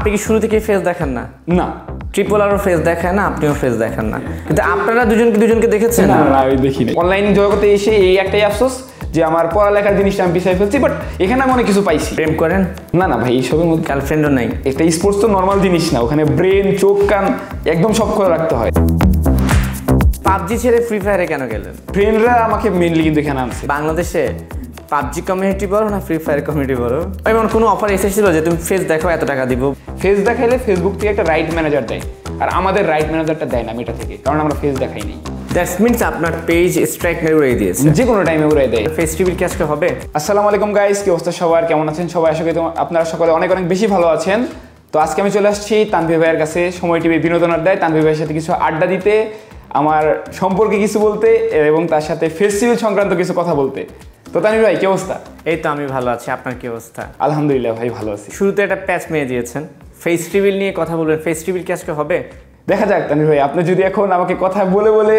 আপনি কি শুরু থেকে ফেস দেখেন না? না, ট্রিপল আরও ফেস দেখায় না, আপনিও ফেস দেখেন না, কিন্তু আপনারা দুজনকে দেখেছেন? না না, আমি দেখিনি। অনলাইন জগতে এসে এই একটাই আফসোস যে আমার পড়ালেখার জিনিসটা আমি পিছিয়ে ফেলছি, বাট এখানে আমি অনেক কিছু পাইছি। প্রেম করেন? না না ভাই, এইসবের মধ্যে গার্লফ্রেন্ডও নাই? একটা স্পোর্টস তো নর্মাল জিনিস না, ওখানে ব্রেন, চোখ, কান একদম সব করে রাখতে হয়। পাবজি ছেড়ে ফ্রি ফায়ারে কেন গেলেন? ফ্রেন্ডরা আমাকে মেনলি কিন্তু এখানে আনছে। বাংলাদেশে পাবজি কমিউনিটি বড় না ফ্রি ফায়ার কমিউনিটি বড়? এমন কোনো অফার এসেছিল যে তুমি ফেস দেখো এত টাকা দিব? ফেস দেখাইলে ফেসবুক থেকে একটা রাইট ম্যানেজার দেয়, আর আমাদের রাইট ম্যানেজারটা দেয় না মেটা থেকে, কারণ আমরা ফেস দেখাই নেই। দ্যাটস মিনস আপনার পেজ স্ট্রাইক মেরে উড়িয়ে দিয়েছে, যে কোনো টাইমে উড়াই দেয়। ফেস রিভিল কি আজকে হবে? আসসালামু আলাইকুম গাইস, কি অবস্থা সবার, কেমন আছেন সবাই? আশা করি আপনারা সকলে অনেক অনেক বেশি ভালো আছেন। তো আজকে আমি চলে আসছি তানভীর ভাইয়ের কাছে, সময় টিভি বিনোদন আড্ডায়, তানভীর ভাইয়ের সাথে কিছু আড্ডা দিতে, আমার সম্পর্কে কিছু বলতে এবং তার সাথে ফেস্টিভ্যাল সংক্রান্ত কিছু কথা বলতে। তো তানভীর ভাই কি অবস্থা? এই তো আমি ভালো আছি, আপনার কি অবস্থা? আলহামদুলিল্লাহ ভাই, ভালো আছি। শুরুতে একটা প্যাচ মেয়ে দিয়েছেন, ফেস রিভিল নিয়ে কথা বলবেন। ফেস রিভিল কি আজকে হবে? দেখা যাক তানভীর ভাই, আপনি যদি এখন আমাকে কথা বলে বলে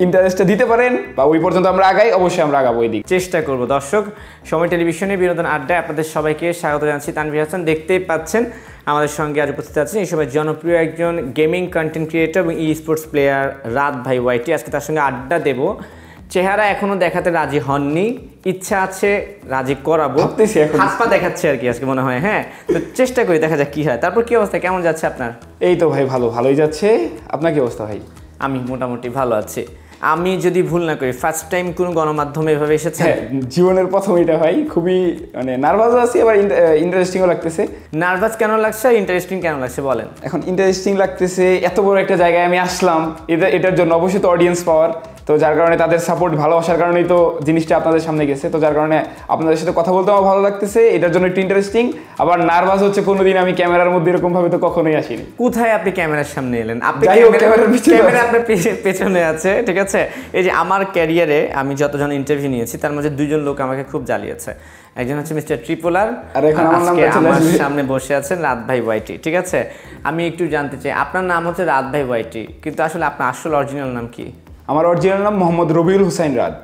ইন্টারেস্টটা দিতে পারেন বা ওই পর্যন্ত আমরা আগাই, অবশ্যই আমরা আগাবো ওই দিক। চেষ্টা করব। দর্শক, সময় টেলিভিশনে বিনোদন আড্ডায় আপনাদের সবাইকে স্বাগত জানাচ্ছি। তানভীর হাসান, দেখতেই পাচ্ছেন আমাদের সঙ্গে আজ উপস্থিত আছেন এই সময় জনপ্রিয় একজন গেমিং কন্টেন্ট ক্রিয়েটর এবং ই স্পোর্টস প্লেয়ার রাত ভাই ওয়াইটি। আজকে তার সঙ্গে আড্ডা দেব। চেহারা এখনো দেখাতে রাজি হননি, ইচ্ছা আছে রাজি করাবো, হাত পা দেখাচ্ছে আর কি আজকে মনে হয়। হ্যাঁ, তো চেষ্টা করি, দেখা যাক কি হয়। তারপর কি অবস্থা, কেমন যাচ্ছে আপনার? এই তো ভাই ভালোই যাচ্ছে। আপনার কি অবস্থা ভাই? আমি মোটামুটি ভালো আছি। আমি যদি ভুল না করি ফার্স্ট টাইম কোনো গণমাধ্যমে এভাবে এসেছে? হ্যাঁ, জীবনের প্রথম এটা ভাই, খুবই মানে নার্ভাসও আছি, আবার ইন্টারেস্টিংও লাগতেছে। নার্ভাস কেন লাগছে আর ইন্টারেস্টিং কেন লাগছে বলেন? এখন ইন্টারেস্টিং লাগতেছে, এত বড় একটা জায়গায় আমি আসলাম, এটার জন্য অবশ্যই তো অডিয়েন্স পাওয়ার, তো যার কারণে তাদের সাপোর্ট ভালোবাসার কারণেই তো জিনিসটা আপনাদের সামনে গেছে, তো যার কারণে আপনাদের সাথে কথা বলতে আমার ভালো লাগতেছে, এটার জন্য একটু ইন্টারেস্টিং। আবার নার্ভাস হচ্ছে, কোনোদিন আমি ক্যামেরার মধ্যে এরকম ভাবে তো কখনোই আসিনি। কোথায় আপনি ক্যামেরার সামনে এলেন? আপনি ক্যামেরা আপনার পেছনে আছে, ঠিক আছে। এই যে আমার ক্যারিয়ারে আমি যতজন ইন্টারভিউ নিয়েছি তার মধ্যে দুইজন লোক আমাকে খুব জ্বালিয়েছে। একজন হচ্ছে মিস্টার ট্রিপলার, আর এখন আমার সামনে বসে আছেন রাত ভাই ওয়াইটি, ঠিক আছে। আমি একটু জানতে চাই, আপনার নাম হচ্ছে রাত ভাই ওয়াইটি, কিন্তু আসলে আপনার আসল অরিজিনাল নাম কি? আমার অরিজিনাল নাম মোহাম্মদ রবিউল হুসাইন রাত।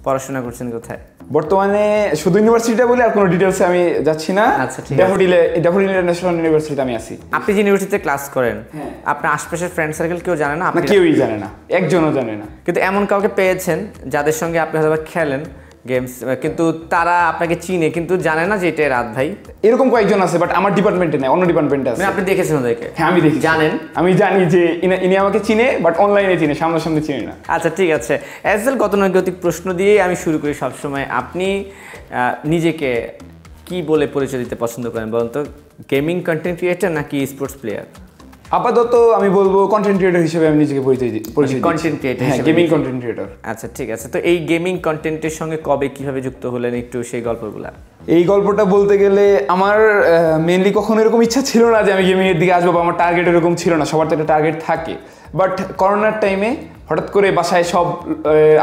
পড়াশোনা করছেন কোথায়? বর্তমানে শুধু ইউনিভার্সিটিটা বলি, আর কোনো ডিটেলসে আমি যাচ্ছি না। আচ্ছা, ঠিক আছে। ড্যাফোডিল ইন্টারন্যাশনাল ইউনিভার্সিটিতে আমি আছি। আপনি যে ইউনিভার্সিটিতে ক্লাস করেন, আপনার আশপাশের ফ্রেন্ড সার্কেল কেউ জানে না? কেউই জানে না, একজনও জানে না। কিন্তু এমন কাউকে পেয়েছেন যাদের সঙ্গে আপনি হয়তো খেলেন গেমস, কিন্তু তারা আপনাকে চিনে কিন্তু জানে না যে এটা রাত ভাই? এরকম কয়েকজন আছে, বাট আমার ডিপার্টমেন্টে নেই, অন্য ডিপার্টমেন্টে আছে। আপনি দেখেছেন ওদেরকে? হ্যাঁ, আমি দেখি। জানেন? আমি জানি যে ইনি আমাকে চিনে, বাট অনলাইনে চিনে, সামনাসামনি চিনে না। আচ্ছা, ঠিক আছে। এসএল গতানুগতিক প্রশ্ন দিয়ে আমি শুরু করি সবসময়। আপনি নিজেকে কি বলে পরিচয় দিতে পছন্দ করেন বলুন তো? গেমিং কন্টেন্ট ক্রিয়েটর নাকি স্পোর্টস প্লেয়ার? আপাতত আমি বলবো কন্টেন্ট ক্রিয়েটর হিসেবে আমি নিজেকে পরিচয় দিই। Content creator, gaming content creator. আচ্ছা, ঠিক আছে। তো এই গেমিং কন্টেন্টের সঙ্গে কবে কিভাবে যুক্ত হলেন, একটু সেই গল্পগুলো? এই গল্পটা বলতে গেলে আমার মেনলি কখনো এরকম ইচ্ছা ছিল না যে আমি গেমিং এর দিকে আসবো, বা আমার টার্গেট এরকম ছিল না। সবার তো একটা টার্গেট থাকে, বাট করোনার টাইমে হঠাৎ করে বাসায় সব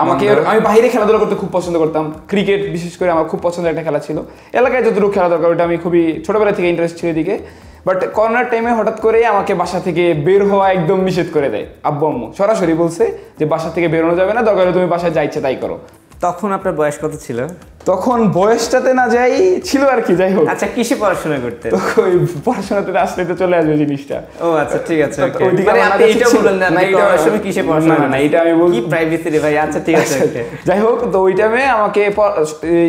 আমাকে, আমি বাইরে খেলাধুলা করতে খুব পছন্দ করতাম, ক্রিকেট বিশেষ করে আমার খুব পছন্দের একটা খেলা ছিল। এলাকায় যতটুকু খেলা দরকার ওটা আমি খুবই ছোটবেলা থেকে ইন্টারেস্ট ছিল এদিকে। বাট করোনার টাইমে হঠাৎ করে আমাকে বাসা থেকে বের হওয়া একদম নিষেধ করে দেয় আব্বু আম্মু, সরাসরি বলছে যে বাসা থেকে বেরোনো যাবে না, দরকার হলে তুমি বাসায় যা ইচ্ছে তাই করো। তখন আপনার বয়স কত ছিল? তখন বয়সটাতে না যাই ছিল আর কি, যাই হোক। আচ্ছা, কিসে পড়াশোনা করতে? ওই পড়াশোনাতে আসলে তো চলে আসবে জিনিসটা। ও আচ্ছা, ঠিক আছে। মানে আপনি এটা বললেন না, এটা আসলে কিসে পড়াশোনা? না, এটা আমি বলি কি প্রাইভেসি রে ভাই। আচ্ছা, ঠিক আছে। যাই হোক, তো ওই টাইমে আমাকে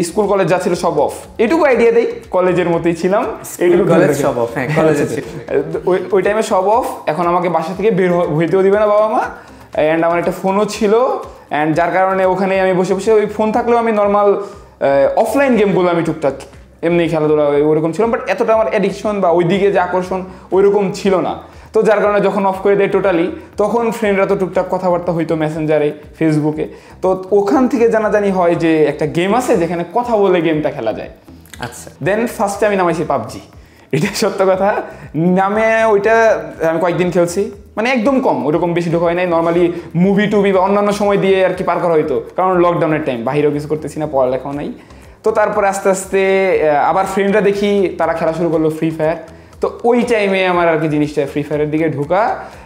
স্কুল কলেজ যা ছিল সব অফ, এটুকু আইডিয়া দেই, কলেজের মতোই ছিলাম। এইটুকু কলেজ সব অফ? হ্যাঁ, কলেজে ছিল। ওই টাইমে সব অফ। এখন আমাকে বাসা থেকে বের হইতেও দিবে না বাবা মা, অ্যান্ড আমার একটা ফোনও ছিল, অ্যান্ড যার কারণে ওখানে আমি বসে বসে, ওই ফোন থাকলেও আমি নর্মাল অফলাইন গেমগুলো আমি টুকটাক এমনি খেলাধুলা ওরকম ছিলাম, বাট এতটা আমার অ্যাডিকশন বা ওই দিকে যে আকর্ষণ ওইরকম ছিল না। তো যার কারণে যখন অফ করে দেয় টোটালি, তখন ফ্রেন্ডরা তো টুকটাক কথাবার্তা হইতো মেসেঞ্জারে, ফেসবুকে। তো ওখান থেকে জানাজানি হয় যে একটা গেম আছে যেখানে কথা বলে গেমটা খেলা যায়। আচ্ছা, দেন ফার্স্টে আমি নামাইছি পাবজি, এটা সত্য কথা। নামে ওইটা আমি কয়েকদিন খেলছি, মানে একদম কম, ওরকম বেশি ঢোকা হয় নাই। নর্মালি মুভি টুভি বা অন্যান্য সময় দিয়ে আর কি পার করা হইতো, কারণ লকডাউনের টাইম, বাহিরেও কিছু করতেছি না, পড়ালেখাও নাই। তো তারপরে আস্তে আস্তে আবার ফ্রেন্ডরা দেখি তারা খেলা শুরু করলো ফ্রি ফায়ার। তো ওই টাইমে আমার আর কি জিনিসটা ফ্রি ফায়ারের দিকে ঢোকা,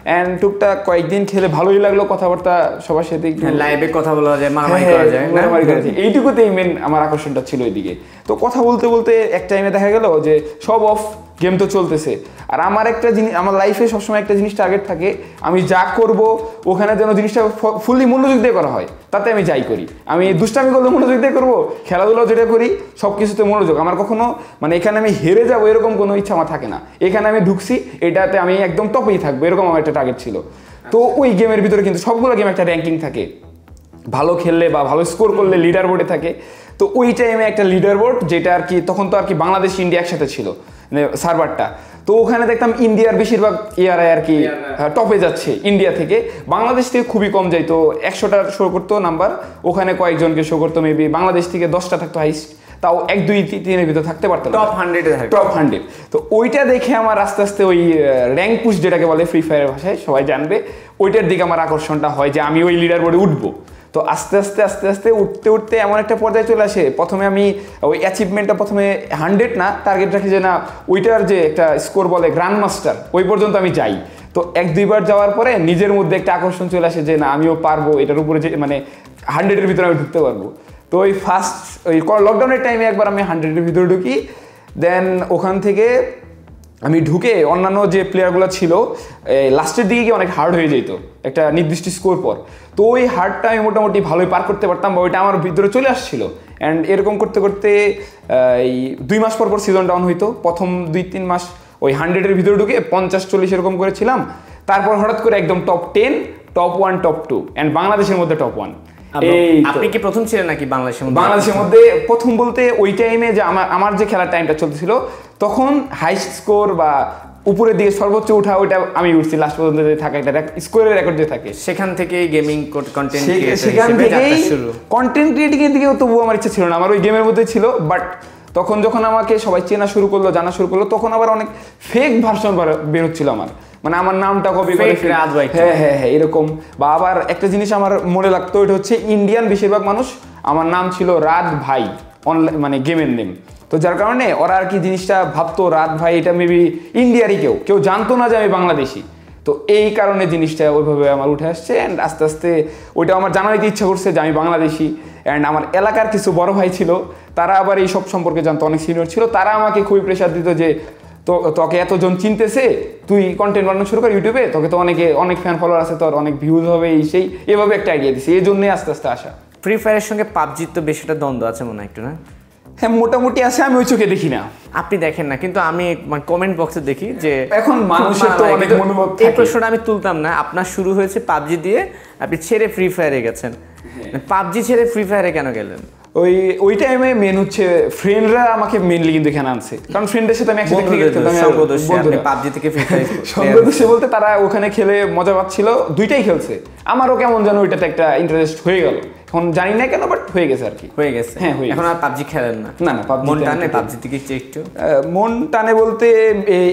অ্যান্ড টুকটাক কয়েকদিন খেলে ভালোই লাগলো, কথাবার্তা সবার সাথে লাইভে কথা বলা যায়, মারামারি করা যায়, এইটুকুতেই মেন আমার আকর্ষণটা ছিল ওইদিকে। তো কথা বলতে বলতে এক টাইমে দেখা গেল যে সব অফ, গেম তো চলতেছে। আর আমার একটা জিনিস, আমার লাইফে সবসময় একটা জিনিস টার্গেট থাকে, আমি যা করব ওখানে যেন জিনিসটা ফুললি মনোযোগ দিয়ে করা হয়, তাতে আমি যাই করি। আমি দুষ্টামি করলে মনোযোগ দিয়ে করবো, খেলাধুলাও যেটা করি সব কিছুতে মনোযোগ। আমার কখনো মানে এখানে আমি হেরে যাবো এরকম কোনো ইচ্ছা আমার থাকে না। এখানে আমি ঢুকছি, এটাতে আমি একদম টপেই থাকবো, এরকম আমার একটা টার্গেট ছিল। তো ওই গেমের ভিতরে কিন্তু সবগুলো গেম একটা র্যাঙ্কিং থাকে, ভালো খেললে বা ভালো স্কোর করলে লিডার বোর্ডে থাকে। তো ওই টাইমে একটা লিডার বোর্ড, যেটা আর কি তখন তো আর কি বাংলাদেশ ইন্ডিয়া একসাথে ছিল মানে সার্ভারটা, তো ওখানে দেখতাম ইন্ডিয়ার বেশিরভাগ ইয়ারাই আর কি টপে যাচ্ছে ইন্ডিয়া থেকে। বাংলাদেশ থেকে খুবই কম যাইতো, 100টা শো করতো নাম্বার, ওখানে কয়েকজনকে শো করতো, মেবি বাংলাদেশ থেকে 10টা থাকতো হাইস্ট, তাও 1 2 3 ভিতরে থাকতে পারতাম, টপ 100-এ থাকে, টপ 100। তো ওইটা দেখে আমার আস্তে আস্তে ওই র্যাঙ্ক পুশ যেটাকে বলে ফ্রি ফায়ারের ভাষায় সবাই জানবে, ওইটার দিকে আমার আকর্ষণটা হয় যে আমি ওই লিডার বোর্ডে উঠবো। তো আস্তে আস্তে উঠতে এমন একটা পর্যায়ে চলে আসে, প্রথমে আমি ওই অ্যাচিভমেন্টটা প্রথমে 100 না টার্গেট রাখি যে না ওইটার যে একটা স্কোর বলে গ্র্যান্ড মাস্টার, ওই পর্যন্ত আমি যাই। তো 1 2 বার যাওয়ার পরে নিজের মধ্যে একটা আকর্ষণ চলে আসে যে না আমিও পারবো, এটার উপরে যে মানে 100-এর ভিতরে আমি ঢুকতে পারবো। তো ওই ফার্স্ট ওই লকডাউনের টাইমে একবার আমি 100-এর ভিতরে ঢুকি, দেন ওখান থেকে আমি ঢুকে অন্যান্য যে প্লেয়ারগুলো ছিল লাস্টের দিকে গিয়ে অনেক হার্ড হয়ে যেত একটা নির্দিষ্ট স্কোর পর। তো ওই হার্ডটা আমি মোটামুটি ভালোই পার করতে পারতাম, বা ওইটা আমার ভিতরে চলে আসছিল। অ্যান্ড এরকম করতে করতে এই 2 মাস পর সিজন ডাউন হইতো। প্রথম 2-3 মাস ওই 100-এর ভিতরে ঢুকে 50-40 এরকম করেছিলাম। তারপর হঠাৎ করে একদম টপ 10, টপ 1, টপ 2 অ্যান্ড বাংলাদেশের মধ্যে টপ 1। আপনি কি প্রথম ছিলেন নাকি বাংলাদেশের মধ্যে? প্রথম বলতে ওই টাইমে যে আমার যে খেলার টাইমটা চলতেছিল তখন হাইস্ট স্কোর বা উপরের দিকে সর্বোচ্চ উঠা ওইটা আমি উঠছি লাস্ট পর্যন্ত যে থাকে একটা স্কোরের রেকর্ড যে থাকে, সেখান থেকে গেমিং কন্টেন্ট সেখান থেকেই কন্টেন্ট ক্রিয়েটিং এর দিকেও তবুও আমার ইচ্ছা ছিল না, আমার ওই গেমের মধ্যে ছিল। বাট তখন যখন আমাকে সবাই চেনা শুরু করলো, জানা শুরু করলো, তখন আবার অনেক ফেক ভার্সন বেরোচ্ছিল আমার, মানে আমার নামটা কপি করে হ্যাঁ এরকম। বা আবার একটা জিনিস আমার মনে লাগতো, এটা হচ্ছে ইন্ডিয়ান বেশিরভাগ মানুষ, আমার নাম ছিল রাত ভাই অনলাইন মানে গেমের নেম। তো যার কারণে ওরা আর কি জিনিসটা ভাবতো রাত ভাই এটা মেবি ইন্ডিয়ারই, কেউ জানতো না যে আমি বাংলাদেশি। তো এই কারণে জিনিসটা ওইভাবে আমার উঠে আসছে। অ্যান্ড আস্তে আস্তে ওইটা আমার জানাইতে ইচ্ছা করছে যে আমি বাংলাদেশি। অ্যান্ড আমার এলাকার কিছু বড় ভাই ছিল, তারা আবার এই সব সম্পর্কে জানতো, অনেক সিনিয়র ছিল, তারা আমাকে খুবই প্রেশার দিত যে তোকে এতজন চিনতেছে, তুই কন্টেন্ট বানানো শুরু কর ইউটিউবে, তোকে তো অনেক ফ্যান ফলোয়ার আছে, তোর অনেক ভিউজ হবে, এই সেই এভাবে একটা আইডিয়া দিছে। এই জন্যই আস্তে আস্তে আসা। ফ্রি ফায়ারের সঙ্গে পাবজির তো বেশ একটা দ্বন্দ্ব আছে মনে হয় একটু, না? হ্যাঁ মোটামুটি আছে, আমি ওই চোখে দেখি না। আপনি দেখেন না, কিন্তু আমি কমেন্ট বক্সে দেখি যে এখন মানুষের তো অনেক মনোভাব থাকে। এই প্রশ্নটা আমি তুলতাম না, আপনার শুরু হয়েছে পাবজি দিয়ে, আপনি ছেড়ে ফ্রি ফায়ারে গেছেন, পাবজি ছেড়ে ফ্রি ফায়ারে কেন গেলেন? ওই টাইমে মেন হচ্ছে ফ্রেন্ডরা আমাকে মেনলি কিন্তু এখানে আনছে, কারণ ফ্রেন্ডের সাথে আমি একসাথে ক্রিকেট খেলতাম। পাবজি থেকে ফ্রি ফায়ার সঙ্গদোষে বলতে তারা ওখানে খেলে মজা পাচ্ছিল, দুইটাই খেলছে, আমারও কেমন যেন ওইটাতে একটা ইন্টারেস্ট হয়ে গেল। এখন জানি না কেন, বাট হয়ে গেছে আর কি, হয়ে গেছে। হ্যাঁ, এখন আর পাবজি খেলেন না? না, মন টানে পাবজি থেকে একটু মন টানে বলতে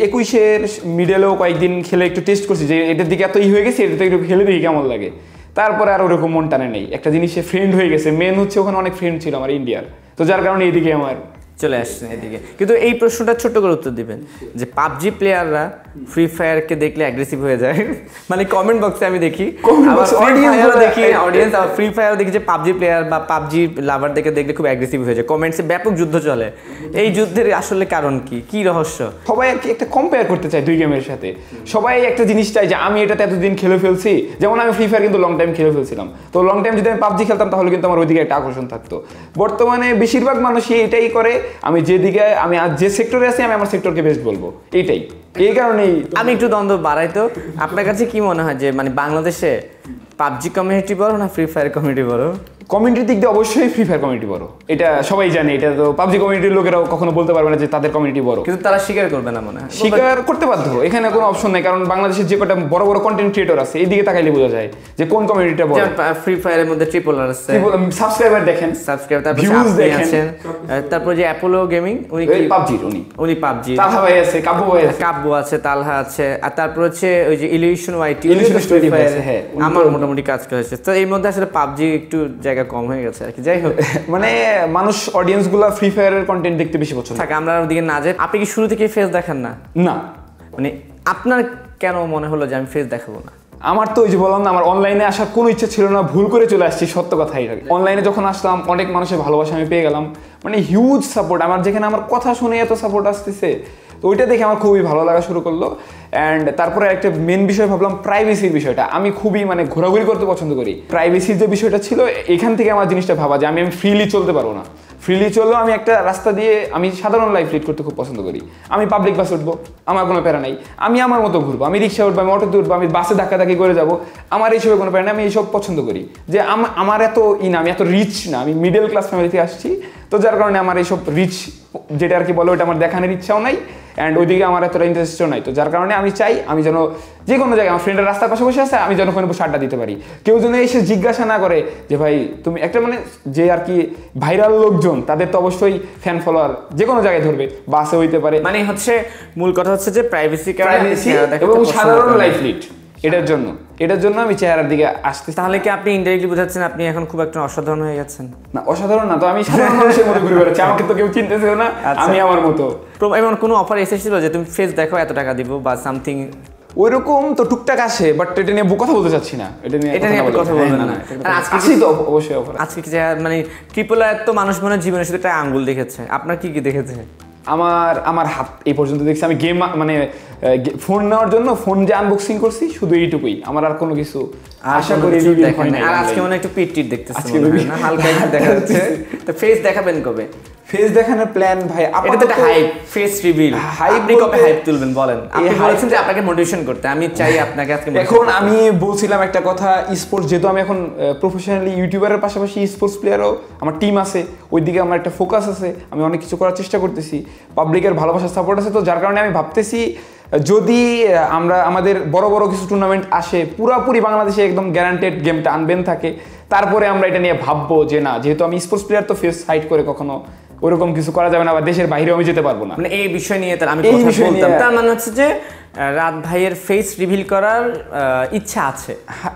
21-এর মিডলেও কয়েকদিন খেলে একটু টেস্ট করছি যে এটার দিকে এত হয়ে গেছে, এটাতে একটু খেলে দেখি কেমন লাগে। তারপরে আর ওরকম মন টানে নেই, একটা জিনিসে ফ্রেন্ড হয়ে গেছে। মেন হচ্ছে ওখানে অনেক ফ্রেন্ড ছিল আমার ইন্ডিয়ার, তো যার কারণে এইদিকে আমার চলে আসছেন এদিকে। কিন্তু এই প্রশ্নটা ছোট্ট করে উত্তর দিবেন যে পাবজি প্লেয়াররা ফ্রি ফায়ারকে দেখলে অ্যাগ্রেসিভ হয়ে যায়, মানে কমেন্ট বক্সে আমি দেখি, অডিয়েন্স আবার ফ্রি ফায়ার দেখি যে পাবজি প্লেয়ার বা পাবজি লাভার দেখলে খুব অ্যাগ্রেসিভ হয়ে যায়, কমেন্টসে ব্যাপক যুদ্ধ চলে। এই যুদ্ধের আসলে কারণ কি রহস্য? সবাই আর কি একটা কম্পেয়ার করতে চায় দুই গেমের সাথে, সবাই একটা জিনিস চায় যে আমি এটাতে এতদিন খেলে ফেলছি। যেমন আমি ফ্রি ফায়ার কিন্তু লং টাইম খেলে ফেলছিলাম, তো লং টাইম যদি আমি পাবজি খেলতাম তাহলে কিন্তু আমার ওইদিকে একটা আকর্ষণ থাকতো। বর্তমানে বেশিরভাগ মানুষই এটাই করে, আমি যে সেক্টরে আছি আমি আমার সেক্টরকে বেস্ট বলবো, এইটাই। এই কারণেই আমি একটু দ্বন্দ্ব বাড়াই। তো আপনার কাছে কি মনে হয় যে মানে বাংলাদেশে পাবজি কমিউনিটি বড় না ফ্রি ফায়ার কমিউনিটি বড়? কমিউনিটির দিক দিয়ে অবশ্যই ফ্রি ফায়ার কমিউনিটি বড়, এটা সবাই জানে। এটা তো পাবজি কমিউনিটির লোকেরাও কখনো বলতে পারবে না যে তাদের কমিউনিটি বড়, কিন্তু তারা স্বীকার করবে না, মনে হয় স্বীকার করতে বাধ্য। এখানে কোনো অপশন নেই, কারণ বাংলাদেশের যে কটা বড় বড় কন্টেন্ট ক্রিয়েটর আছে এই দিকে তাকাইলে বোঝা যায় যে কোন কমিউনিটিটা বড়। ফ্রি ফায়ারের মধ্যে ট্রিপল আর আছে, সাবস্ক্রাইবার দেখেন, ভিউজ দেখেন। তারপর যে অ্যাপোলো গেমিং, উনি পাবজির উনি পাবজি, তালহা ভাই আছে, কাব্য আছে, তালহা আছে। আর তারপর হচ্ছে ওই যে ইলিউশন ওয়াইটি, হ্যাঁ আমার মোটামুটি কাজ করেছে। তো এই মধ্যে আসলে পাবজি একটু জায়গা কম হয়ে গেছে আর কি। যাই হোক, মানে মানুষ অডিয়েন্স গুলা ফ্রি ফায়ারের কন্টেন্ট দেখতে বেশি পছন্দ থাকে, আমরা ওদিকে না যাই। আপনি কি শুরু থেকে ফেস দেখেন না? না, মানে আপনার কেন মনে হলো যে আমি ফেস দেখাবো না? আমার তো ওই যে বললাম না, আমার অনলাইনে আসার কোনো ইচ্ছা ছিল না, ভুল করে চলে আসছি, সত্য কথাই। অনলাইনে যখন আসলাম অনেক মানুষের ভালোবাসা আমি পেয়ে গেলাম, মানে হিউজ সাপোর্ট। আমার যেখানে আমার কথা শুনে এত সাপোর্ট আসতেছে, তো ওইটা দেখে আমার খুবই ভালো লাগা শুরু করলো। অ্যান্ড তারপরে একটা মেন বিষয় ভাবলাম প্রাইভেসির বিষয়টা। আমি খুবই মানে ঘোরাঘুরি করতে পছন্দ করি। প্রাইভেসির যে বিষয়টা ছিল এখান থেকে আমার জিনিসটা ভাবা যে আমি ফ্রিলি চলতে পারবো না। ফ্রিলি চললেও আমি একটা রাস্তা দিয়ে আমি সাধারণ লাইফ লিড করতে খুব পছন্দ করি। আমি পাবলিক বাসে উঠবো, আমার কোনো প্যারা নাই। আমি আমার মতো ঘুরবো, আমি রিক্সা উঠবো, আমি অটোতে উঠবো, আমি বাসে ধাক্কাধাক্কি করে যাবো, আমার এইসবের কোনো প্যারা নেই। আমি এইসব পছন্দ করি যে আমার এত না, আমি এত রিচ না, আমি মিডল ক্লাস ফ্যামিলি থেকে আসছি। তো যার কারণে আমার এইসব রিচ যেটা আর কি বলো ওটা আমার দেখানোর ইচ্ছাও নাই, অ্যান্ড ওইদিকে আমার এতটা ইন্টারেস্টও নাই। তো যার কারণে আমি চাই আমি যেন যে কোনো জায়গায় আমার ফ্রেন্ডের রাস্তার পাশে বসে আছে, আমি যেন ওখানে বসে আড্ডা দিতে পারি। কেউ যেন এসে জিজ্ঞাসা না করে যে ভাই তুমি একটা মানে যে আর কি ভাইরাল লোকজন তাদের তো অবশ্যই ফ্যান ফলোয়ার যে কোনো জায়গায় ধরবে, বাসে হইতে পারে। মানে হচ্ছে মূল কথা হচ্ছে যে প্রাইভেসি এবং সাধারণ লাইফ লিড, এটার জন্য আমি চেহারার দিকে আসতে। তাহলে কি আপনি ইনডাইরেক্টলি বোঝাচ্ছেন আপনি এখন খুব একটা অসাধারণ হয়ে গেছেন? না, অসাধারণ না তো, আমি সাধারণ মানুষের মতো ঘুরে বেড়াচ্ছি, আমাকে তো কেউ চিনতেছেও না, আমি আমার মতো। এমন কোনো অফার এসেছিল যে তুমি ফেস দেখো এত টাকা দিব বা সামথিং? ওইরকম তো টুকটাক আসে, বাট এটা নিয়ে কথা বলতে চাচ্ছি না। এটা নিয়ে কথা বলবেন না। আজকে তো অবশ্যই অফার। আজকে কি মানে ট্রিপল আর তো মানুষ মনে জীবনের সাথে একটা আঙ্গুল দেখেছে, আপনার কি কি দেখেছে? আমার হাত এই পর্যন্ত দেখছি। আমি গেম মানে ফোন নেওয়ার জন্য ফোন যে আনবক্সিং করছি শুধু এইটুকুই, আমার আর কোনো কিছু আশা করি দেখেন না। আর আজকে মনে একটু পিট টিট দেখতেছি না, হালকা একটু দেখা যাচ্ছে। তো ফেস দেখাবেন কবে? ফেস দেখানোর প্ল্যান ভাই, এটা তো একটা হাইপ, ফেস রিভিল। আপনি কবে হাইপ তুলবেন বলেন? আপনি বলেছেন যে আপনাকে মোটিভেশন করতে, আমি চাই আপনাকে আজকে। এখন আমি বলছিলাম একটা কথা, স্পোর্টস যেহেতু আমি এখন প্রফেশনালি ইউটিউবারের পাশাপাশি স্পোর্টস প্লেয়ারও আমার টিম আছে, ওইদিকে আমার একটা ফোকাস আছে, আমি অনেক কিছু করার চেষ্টা করতেছি, পাবলিকের ভালোবাসার সাপোর্ট আছে। তো যার কারণে আমি ভাবতেছি যদি আমরা আমাদের বড় বড় কিছু টুর্নামেন্ট আসে, পুরোপুরি বাংলাদেশে একদম গ্যারান্টেড গেমটা আনবেন থাকে, তারপরে আমরা এটা নিয়ে ভাববো যে না, যেহেতু আমি স্পোর্টস প্লেয়ার তো ফেস হাইড করে কখনো ওরকম কিছু করা যাবে না, বা দেশের বাইরেও আমি যেতে পারবো না। মানে এই বিষয় নিয়ে আমি কথা বলতাম, তার মানে হচ্ছে যে রাত ভাইয়ের ফেস রিভিল করার ইচ্ছা আছে,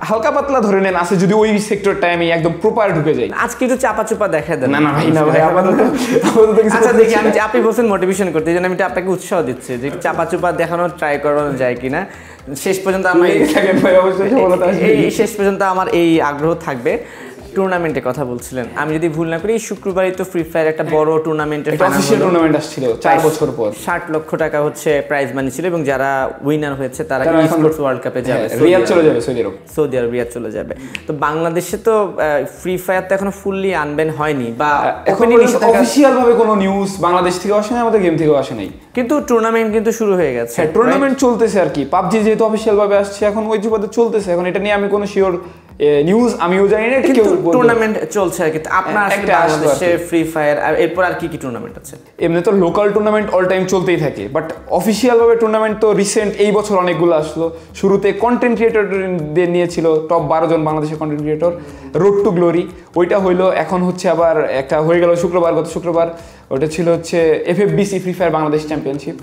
হালকা পাতলা ধরে নেন আছে, যদি ওই সেক্টরটায় আমি একদম প্রপার ঢুকে যাই। আজকে একটু চাপা চুপা দেখা দেন। না ভাই, না ভাই, আচ্ছা দেখি, আমি আপনি বলছেন মোটিভেশন করতে, এই জন্য আমি আপনাকে উৎসাহ দিচ্ছি যে চাপা চুপা দেখানোর ট্রাই করানো যায় কিনা। শেষ পর্যন্ত শেষ পর্যন্ত আমার এই আগ্রহ থাকবে। টুর্নামেন্টের কথা বলছিলেন, আমি যদি ভুল না করি শুক্রবারই তো ফ্রি ফায়ার একটা বড় টুর্নামেন্টের অফিশিয়াল টুর্নামেন্ট আসছিল 4 বছর পর। 60 লক্ষ টাকা হচ্ছে প্রাইজ মানি ছিল, এবং যারা উইনার হয়েছে তারা স্পোর্টস ওয়ার্ল্ড কাপে যাবে, রিয়াদ চলে যাবে, সৌদি আরব রিয়াদ চলে যাবে। তো বাংলাদেশে তো ফ্রি ফায়ার তো এখনো ফুললি আনবেন হয়নি, বা অফিশিয়াল ভাবে কোনো নিউজ বাংলাদেশ থেকে আসে না, আমাদের গেম থেকেও আসে নাই, কিন্তু টুর্নামেন্ট কিন্তু শুরু হয়ে গেছে। টুর্নামেন্ট চলতেছে আর কি। পাবজি যেহেতু অফিশিয়াল ভাবে আসছে, এখন ওই যুগতে চলতেছে। এখন এটা নিয়ে আমি কোনো শিওর নিউজ আমিও জানি না, কিন্তু টুর্নামেন্ট চলছে আর কি। আপনার আসলে বাংলাদেশে ফ্রি ফায়ার আর এরপর আর কি কি টুর্নামেন্ট আছে? এমনি তো লোকাল টুর্নামেন্ট অল টাইম চলতেই থাকে, বাট অফিশিয়াল ভাবে টুর্নামেন্ট তো রিসেন্ট এই বছর অনেকগুলো আসলো। শুরুতে কন্টেন্ট ক্রিয়েটরদের নিয়েছিল, টপ 12 জন বাংলাদেশের content creator, road to Glory, ওইটা হইলো। এখন হচ্ছে আবার একটা হয়ে গেল গত শুক্রবার, ওটা ছিল হচ্ছে FFBC free fire Bangladesh championship.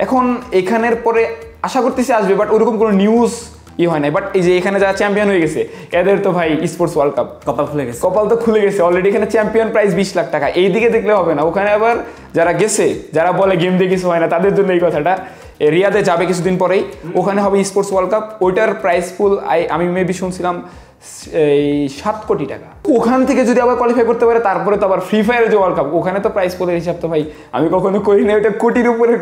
এখন এখানের পরে আশা করতেছি আসবে, বাট ওরকম কোনো নিউজ হয় নাই। বাট এই যে এখানে যারা চ্যাম্পিয়ন হয়ে গেছে, এদের তো ভাই স্পোর্টস ওয়ার্ল্ড কাপ কপাল তো খুলে গেছে অলরেডি। এখানে চ্যাম্পিয়ন প্রাইজ 20 লাখ টাকা। এই দিকে দেখলে হবে না, ওখানে আবার যারা গেছে, যারা বলে গেম দিয়ে কিছু হয় না, তাদের জন্য এই কথাটা। রিয়াদে যাবে কিছুদিন পরেই, ওখানে হবে স্পোর্টস ওয়ার্ল্ড কাপ। ওইটার প্রাইস পুল আমি মেবি শুনছিলাম এই 7 কোটি টাকা। ওখান থেকে যদি আবার কোয়ালিফাই করতে পারে, তারপরে তো আবার ফ্রি ফায়ারের যে ওয়ার্ল্ড কাপ, ওখানে তো প্রাইস পুলের হিসাব তো ভাই আমি কখনো করি না, ওইটা কোটির উপরে।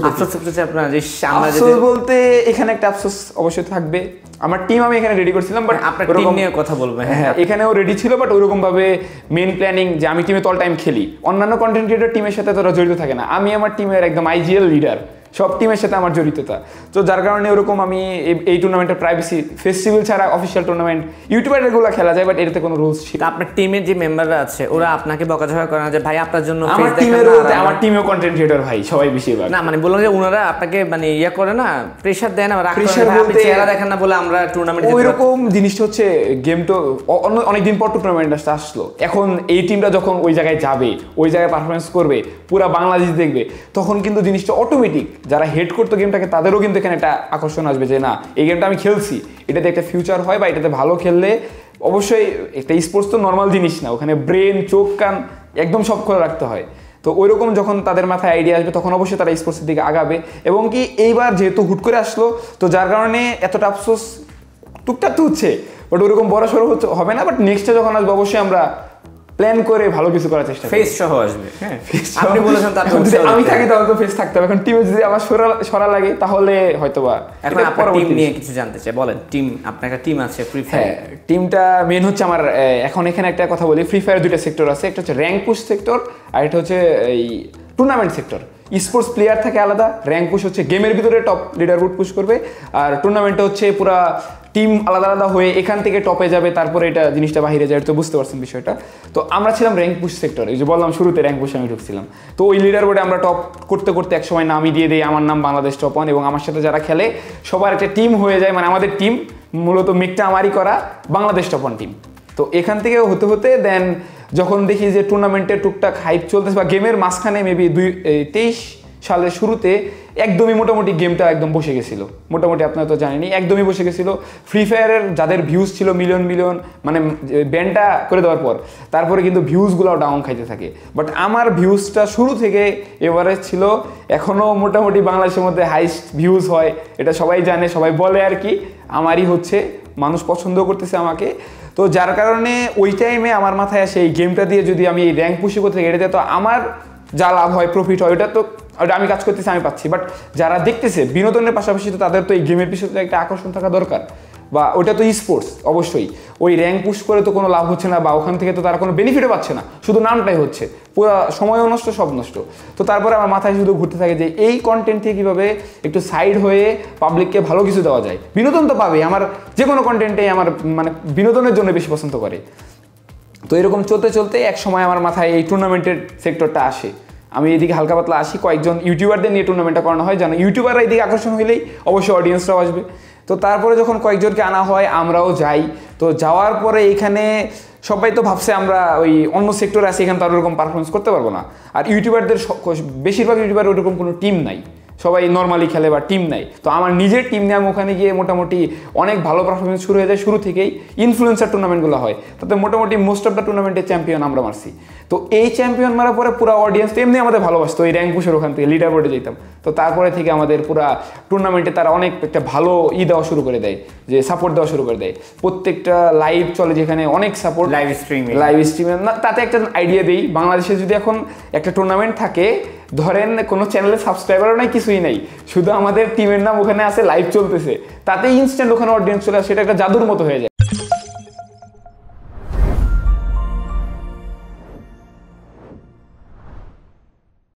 আফসোস বলতে এখানে একটা আফসোস অবশ্যই থাকবে। আমার টিম আমি এখানে রেডি করছিলাম, বাট আপনার টিম নিয়ে কথা বলবো। হ্যাঁ, এখানেও রেডি ছিল, বাট ওইরকম ভাবে মেন প্ল্যানিং যে আমি টিমে অল টাইম খেলি, অন্যান্য কন্টেন্ট ক্রিয়েটর টিমের সাথে তোরা জড়িত থাকে না। আমি আমার টিমের একদম IGL লিডার, সব টিমের সাথে আমার জড়িততা। তো যার কারণে ওরকম আমি এই টুর্নামেন্টের প্রাইভেসি ফেস্টিভ্যাল ছাড়া অফিসিয়াল টুর্নামেন্ট ইউটিউবের এগুলো খেলা যায়, বাট এটাতে কোনো রুলস ছিল। আপনার টিমের যে মেম্বাররা আছে ওরা আপনাকে বকাঝকা করে না যে ভাই আপনার জন্য? আমার টিমেও কন্টেন্ট ক্রিয়েটর ভাই সবাই বেশিরভাগ। না মানে বললাম যে ওনারা আপনাকে মানে ইয়া করে না, প্রেসার দেয় না, প্রেসার বলতে চেহারা দেখেন না বলে আমরা টুর্নামেন্ট ওইরকম জিনিসটা হচ্ছে। গেম তো অনেকদিন পর টুর্নামেন্ট আসলো, এখন এই টিমটা যখন ওই জায়গায় যাবে, ওই জায়গায় পারফরমেন্স করবে, পুরা বাংলাদেশ দেখবে, তখন কিন্তু জিনিসটা অটোমেটিক যারা হেড করতো গেমটাকে তাদেরও কিন্তু এখানে একটা আকর্ষণ আসবে যে না, এই গেমটা আমি খেলছি, এটাতে একটা ফিউচার হয়, বা এটাতে ভালো খেললে অবশ্যই একটা স্পোর্টস তো নর্মাল জিনিস না, ওখানে ব্রেন, চোখ, কান একদম সব খোলা রাখতে হয়। তো ওইরকম যখন তাদের মাথায় আইডিয়া আসবে, তখন অবশ্যই তারা স্পোর্টসের দিকে আগাবে। এবং কি এইবার যেহেতু হুট করে আসলো, তো যার কারণে এতটা আফসোস টুকটাক তো হচ্ছে, বাট ওইরকম বড় সড়ো হবে না। বাট নেক্সটে যখন আসবে অবশ্যই আমরা প্ল্যান করে ভালো কিছু করার চেষ্টা করি। ফেস সহ আসবে, হ্যাঁ আপনি বলেছেন তার যদি আমি থাকি তাহলে তো ফেস থাকতে হবে, এখন টিমে যদি আমার সরা লাগে তাহলে হয়তোবা। এখন আপনার টিম নিয়ে কিছু জানতে চাই, বলেন টিম, আপনার একটা টিম আছে ফ্রি ফায়ার। হ্যাঁ, টিমটা মেন হচ্ছে আমার এখন এখানে একটা কথা বলি, ফ্রি ফায়ার দুইটা সেক্টর আছে, একটা হচ্ছে র্যাঙ্ক পুশ সেক্টর আর একটা হচ্ছে এই টুর্নামেন্ট সেক্টর। স্পোর্টস প্লেয়ার থাকে আলাদা, র্যাঙ্ক পুশ হচ্ছে গেমের ভিতরে টপ লিডারবোর্ড পুশ করবে, আর টুর্নামেন্টটা হচ্ছে পুরা টিম আলাদা আলাদা হয়ে এখান থেকে টপে যাবে, তারপরে এটা জিনিসটা বাহিরে যায়। তো বুঝতে পারছেন বিষয়টা। তো আমরা ছিলাম র্যাঙ্ক পুশ সেক্টরে, এই যে বললাম শুরুতে র্যাঙ্ক পুশে আমি ঢুকছিলাম। তো ওই লিডার বোর্ডে আমরা টপ করতে করতে এক সময় নামই দিয়ে দিই, আমার নাম বাংলাদেশ টপ 1, এবং আমার সাথে যারা খেলে সবার একটা টিম হয়ে যায়, মানে আমাদের টিম মূলত মেকটা আমারই করা বাংলাদেশ টপ 1 টিম। তো এখান থেকে হতে হতে দেন যখন দেখি যে টুর্নামেন্টে টুকটাক হাইপ চলতেছে বা গেমের মাঝখানে মেবি 23 সালের শুরুতে একদমই মোটামুটি গেমটা একদম বসে গেছিলো, মোটামুটি আপনারা তো জানেনি, একদমই বসে গেছিলো। ফ্রি ফায়ারের যাদের ভিউজ ছিল মিলিয়ন মিলিয়ন, মানে ব্যানটা করে দেওয়ার পর তারপরে কিন্তু ভিউজগুলো ডাউন খাইতে থাকে। বাট আমার ভিউজটা শুরু থেকে এভারেজ ছিল, এখনও মোটামুটি বাংলাদেশের মধ্যে হাইস্ট ভিউজ হয়, এটা সবাই জানে, সবাই বলে আর কি, আমারই হচ্ছে, মানুষ পছন্দ করতেছে আমাকে। তো যার কারণে ওই টাইমে আমার মাথায় আসে এই গেমটা দিয়ে যদি আমি এই র্যাঙ্ক পুশি করতে এটাতে তো আমার যা লাভ হয়, প্রফিট হয়, ওটা আমি কাজ করতেছি, আমি পাচ্ছি। বাট যারা দেখতেছে বিনোদনের পাশাপাশি তো তাদের তো এই গেমের পিছনে একটা আকর্ষণ থাকা দরকার, বা ওটা তো স্পোর্টস অবশ্যই। ওই র্যাঙ্ক পুশ করে তো কোনো লাভ হচ্ছে না, বা ওখান থেকে তো তারা কোনো বেনিফিটও পাচ্ছে না, শুধু নামটাই হচ্ছে, পুরো সময়ও নষ্ট, সব নষ্ট। তো তারপরে আমার মাথায় শুধু ঘুরতে থাকে যে এই কন্টেন্ট থেকে কীভাবে একটু সাইড হয়ে পাবলিককে ভালো কিছু দেওয়া যায়। বিনোদন তো পাবে, আমার যে কোনো কন্টেন্টেই আমার মানে বিনোদনের জন্য বেশি পছন্দ করে। তো এরকম চলতে চলতে এক সময় আমার মাথায় এই টুর্নামেন্টের সেক্টরটা আসে। আমি এদিকে হালকা পাতলা আসি, কয়েকজন ইউটিউবারদের নিয়ে টুর্নামেন্টটা করানো হয়, যেন ইউটিউবাররা এদিকে আকর্ষণ হইলেই অবশ্যই অডিয়েন্সরাও আসবে। তো তারপরে যখন কয়েকজনকে আনা হয়, আমরাও যাই। তো যাওয়ার পরে এখানে সবাই তো ভাবছে আমরা ওই অন্য সেক্টরে আছি, এখানে তো আর ওরকম পারফরমেন্স করতে পারবো না। আর ইউটিউবারদের বেশিরভাগ ইউটিউবার ওরকম কোনো টিম নাই, সবাই নর্মালি খেলে বা টিম নাই। তো আমার নিজের টিম নিয়ে আমি ওখানে গিয়ে মোটামুটি অনেক ভালো পারফরমেন্স শুরু হয়ে যায়। শুরু থেকেই ইনফ্লুয়েন্সার টুর্নামেন্টগুলো হয়, তাতে মোটামুটি মোস্ট অফ দ্য টুর্নামেন্টে চ্যাম্পিয়ন আমরা মারছি। তো এই চ্যাম্পিয়ন মারার পরে পুরো অডিয়েন্স এমনি আমাদের ভালোবাসতো, ওই র্যাঙ্ক পুশের ওখান থেকে লিডার বোর্ডে যেতাম। তো তারপরে থেকে আমাদের পুরো টুর্নামেন্টে তারা অনেক একটা ভালো দেওয়া শুরু করে দেয়, যে সাপোর্ট দেওয়া শুরু করে দেয়। প্রত্যেকটা লাইভ চলে, যেখানে অনেক সাপোর্ট, লাইভ স্ট্রিমে না। তাতে একটা আইডিয়া দিই, বাংলাদেশে যদি এখন একটা টুর্নামেন্ট থাকে, ধরেন কোনো চ্যানেলে সাবস্ক্রাইবারও নাই, কিছুই নেই, শুধু আমাদের টিমের নাম ওখানে আছে, লাইভ চলতেছে, তাতে ইনস্ট্যান্ট ওখানে অডিয়েন্স চলে আসে, সেটা একটা জাদুর মতো হয়ে যায়।